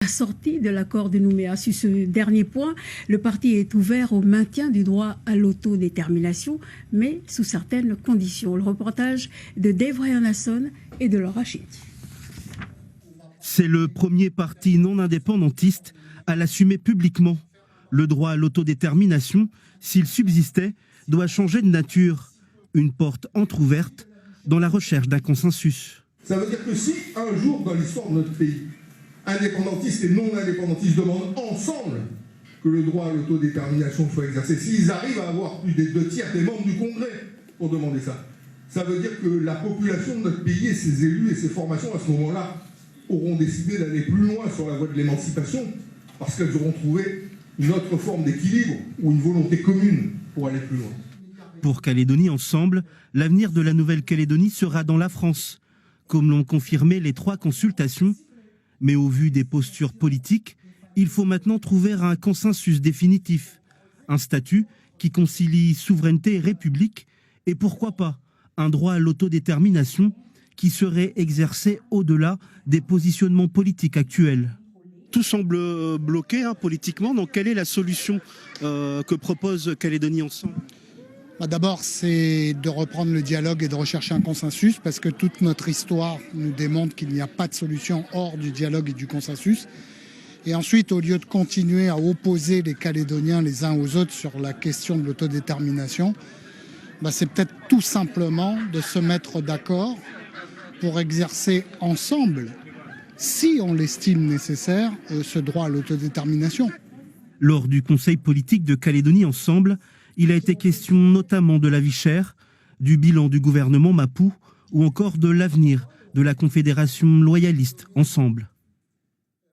Sorti de l'accord de Nouméa. Sur ce dernier point, le parti est ouvert au maintien du droit à l'autodétermination, mais sous certaines conditions. Le reportage de Dave Ryan-Nasson et de Laura Chiti. C'est le premier parti non indépendantiste à l'assumer publiquement. Le droit à l'autodétermination, s'il subsistait, doit changer de nature. Une porte entrouverte dans la recherche d'un consensus. Ça veut dire que si un jour dans l'histoire de notre pays, indépendantistes et non-indépendantistes demandent ensemble que le droit à l'autodétermination soit exercé, s'ils arrivent à avoir plus des 2/3 des membres du Congrès pour demander ça, ça veut dire que la population de notre pays et ses élus et ses formations à ce moment-là auront décidé d'aller plus loin sur la voie de l'émancipation parce qu'elles auront trouvé une autre forme d'équilibre ou une volonté commune pour aller plus loin. Pour Calédonie Ensemble, l'avenir de la Nouvelle-Calédonie sera dans la France, comme l'ont confirmé les 3 consultations. Mais au vu des postures politiques, il faut maintenant trouver un consensus définitif. Un statut qui concilie souveraineté et république, et pourquoi pas un droit à l'autodétermination qui serait exercé au-delà des positionnements politiques actuels. Tout semble bloqué politiquement, donc quelle est la solution que propose Calédonie Ensemble ? D'abord, c'est de reprendre le dialogue et de rechercher un consensus, parce que toute notre histoire nous démontre qu'il n'y a pas de solution hors du dialogue et du consensus. Et ensuite, au lieu de continuer à opposer les Calédoniens les uns aux autres sur la question de l'autodétermination, c'est peut-être tout simplement de se mettre d'accord pour exercer ensemble, si on l'estime nécessaire, ce droit à l'autodétermination. Lors du Conseil politique de Calédonie Ensemble, il a été question notamment de la vie chère, du bilan du gouvernement Mapou ou encore de l'avenir de la Confédération loyaliste Ensemble.